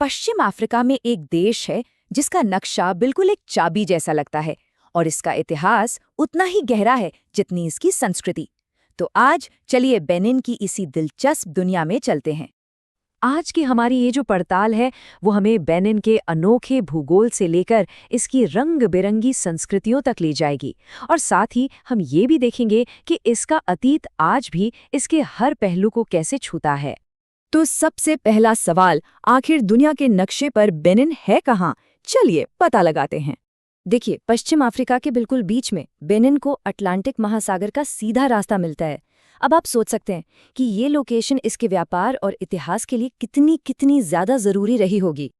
पश्चिम Africa में एक देश है जिसका नक्शा बिल्कुल एक चाबी जैसा लगता है और इसका इतिहास उतना ही गहरा है जितनी इसकी संस्कृति। तो आज चलिए बेनिन की इसी दिलचस्प दुनिया में चलते हैं। आज की हमारी ये जो पड़ताल है वो हमें बेनिन के अनोखे भूगोल से लेकर इसकी रंग बिरंगी संस्कृतियों तक ले जाएगी और साथ ही हम ये भी देखेंगे कि इसका अतीत आज भी इसके हर पहलू को कैसे छूता है। तो सबसे पहला सवाल, आखिर दुनिया के नक्शे पर बेनिन है कहाँ? चलिए पता लगाते हैं। देखिए, पश्चिम अफ्रीका के बिल्कुल बीच में बेनिन को अटलांटिक महासागर का सीधा रास्ता मिलता है। अब आप सोच सकते हैं कि ये लोकेशन इसके व्यापार और इतिहास के लिए कितनी कितनी ज्यादा जरूरी रही होगी।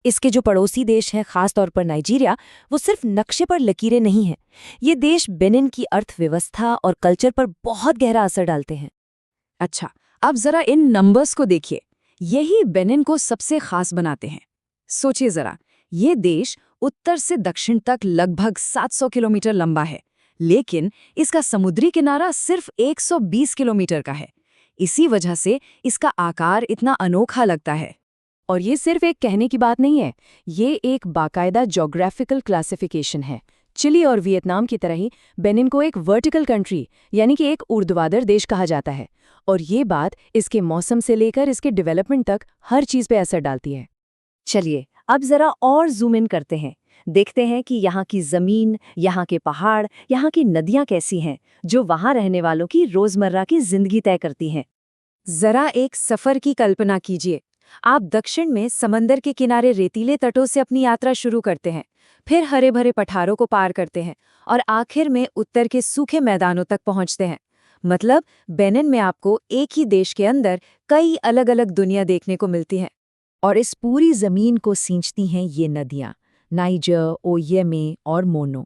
इसके जो पड़ोसी देश हैं, खासतौर पर नाइजीरिया, वो सिर्फ नक्शे पर लकीरें नहीं हैं। ये देश बेनिन की अर्थव्यवस्था और कल्चर पर बहुत गहरा असर डालते हैं। अच्छा, अब जरा इन नंबर्स को देखिए। यही बेनिन को सबसे खास बनाते हैं। सोचिए जरा, ये देश उत्तर से दक्षिण तक लगभग 700 किलोमीटर लंबा है, लेकिन इसका समुद्री किनारा सिर्फ 120 किलोमीटर का है। इसी वजह से इसका आकार इतना अनोखा लगता है। और ये सिर्फ एक कहने की बात नहीं है, ये एक बाकायदा ज्योग्राफिकल क्लासिफिकेशन है। चिली और वियतनाम की तरह ही बेनिन को एक वर्टिकल कंट्री यानी कि एक ऊर्ध्वाधर देश कहा जाता है, और ये बात इसके मौसम से लेकर इसके डेवलपमेंट तक हर चीज़ पे असर डालती है। चलिए अब जरा और जूम इन करते हैं, देखते हैं कि यहाँ की ज़मीन, यहाँ के पहाड़, यहाँ की नदियाँ कैसी हैं जो वहाँ रहने वालों की रोज़मर्रा की जिंदगी तय करती हैं। जरा एक सफ़र की कल्पना कीजिए। आप दक्षिण में समंदर के किनारे रेतीले तटों से अपनी यात्रा शुरू करते हैं, फिर हरे भरे पठारों को पार करते हैं और आखिर में उत्तर के सूखे मैदानों तक पहुंचते हैं। मतलब बेनिन में आपको एक ही देश के अंदर कई अलग अलग दुनिया देखने को मिलती हैं। और इस पूरी जमीन को सींचती हैं ये नदियाँ, नाइजर, ओयेमे और मोनो।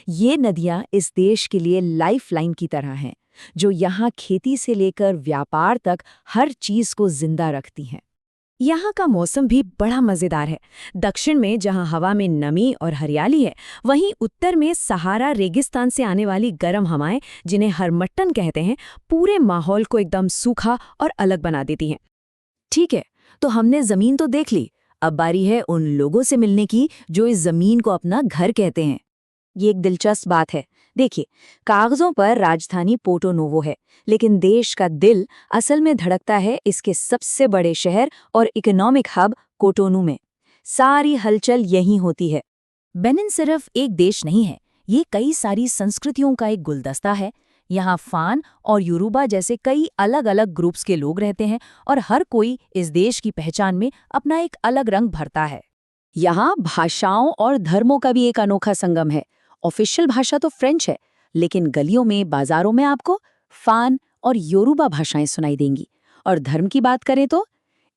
ये नदियाँ इस देश के लिए लाइफलाइन की तरह हैं, जो यहाँ खेती से लेकर व्यापार तक हर चीज़ को जिंदा रखती हैं। यहाँ का मौसम भी बड़ा मज़ेदार है। दक्षिण में जहाँ हवा में नमी और हरियाली है, वहीं उत्तर में सहारा रेगिस्तान से आने वाली गर्म हवाएं, जिन्हें हरमट्टन कहते हैं, पूरे माहौल को एकदम सूखा और अलग बना देती हैं। ठीक है, तो हमने ज़मीन तो देख ली, अब बारी है उन लोगों से मिलने की जो इस ज़मीन को अपना घर कहते हैं। ये एक दिलचस्प बात है। देखिए, कागजों पर राजधानी पोर्टो नोवो है, लेकिन देश का दिल असल में धड़कता है इसके सबसे बड़े शहर और इकोनॉमिक हब कोटोनू में। सारी हलचल यहीं होती है। बेनिन सिर्फ एक देश नहीं है, ये कई सारी संस्कृतियों का एक गुलदस्ता है। यहाँ फान और योरूबा जैसे कई अलग अलग ग्रुप्स के लोग रहते हैं और हर कोई इस देश की पहचान में अपना एक अलग रंग भरता है। यहाँ भाषाओं और धर्मों का भी एक अनोखा संगम है। ऑफिशियल भाषा तो फ्रेंच है, लेकिन गलियों में, बाजारों में आपको फान और योरूबा भाषाएं सुनाई देंगी। और धर्म की बात करें तो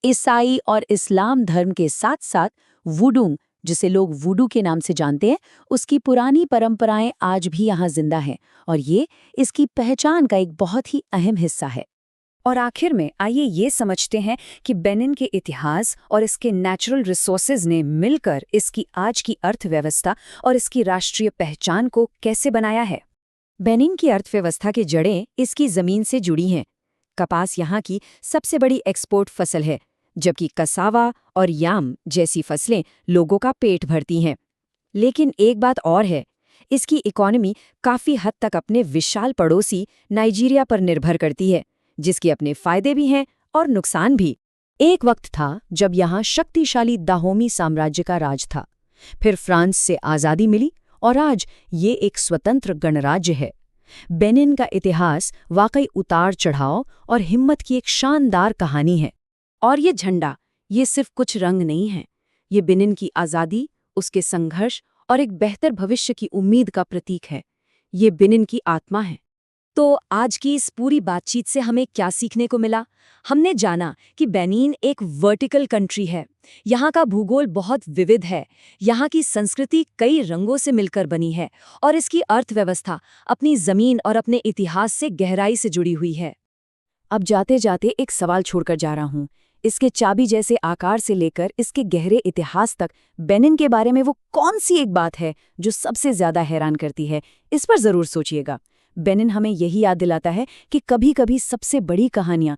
ईसाई और इस्लाम धर्म के साथ साथ वुडू, जिसे लोग वुडू के नाम से जानते हैं, उसकी पुरानी परंपराएं आज भी यहाँ जिंदा हैं और ये इसकी पहचान का एक बहुत ही अहम हिस्सा है। और आखिर में आइए ये समझते हैं कि बेनिन के इतिहास और इसके नेचुरल रिसोर्सेज ने मिलकर इसकी आज की अर्थव्यवस्था और इसकी राष्ट्रीय पहचान को कैसे बनाया है। बेनिन की अर्थव्यवस्था की जड़ें इसकी ज़मीन से जुड़ी हैं। कपास यहाँ की सबसे बड़ी एक्सपोर्ट फसल है, जबकि कसावा और याम जैसी फसलें लोगों का पेट भरती हैं। लेकिन एक बात और है, इसकी इकोनॉमी काफ़ी हद तक अपने विशाल पड़ोसी नाइजीरिया पर निर्भर करती है, जिसके अपने फायदे भी हैं और नुकसान भी। एक वक्त था जब यहाँ शक्तिशाली दाहोमी साम्राज्य का राज था, फिर फ्रांस से आज़ादी मिली और आज ये एक स्वतंत्र गणराज्य है। बेनिन का इतिहास वाकई उतार चढ़ाव और हिम्मत की एक शानदार कहानी है। और ये झंडा, ये सिर्फ कुछ रंग नहीं है, ये बेनिन की आज़ादी, उसके संघर्ष और एक बेहतर भविष्य की उम्मीद का प्रतीक है। ये बेनिन की आत्मा है। तो आज की इस पूरी बातचीत से हमें क्या सीखने को मिला? हमने जाना कि बेनिन एक वर्टिकल कंट्री है। यहाँ का भूगोल बहुत विविध है, यहाँ की संस्कृति कई रंगों से मिलकर बनी है और इसकी अर्थव्यवस्था अपनी ज़मीन और अपने इतिहास से गहराई से जुड़ी हुई है। अब जाते जाते एक सवाल छोड़कर जा रहा हूँ। इसके चाबी जैसे आकार से लेकर इसके गहरे इतिहास तक बेनिन के बारे में वो कौन सी एक बात है जो सबसे ज़्यादा हैरान करती है? इस पर ज़रूर सोचिएगा। बेनिन हमें यही याद दिलाता है कि कभी-कभी सबसे बड़ी कहानियाँ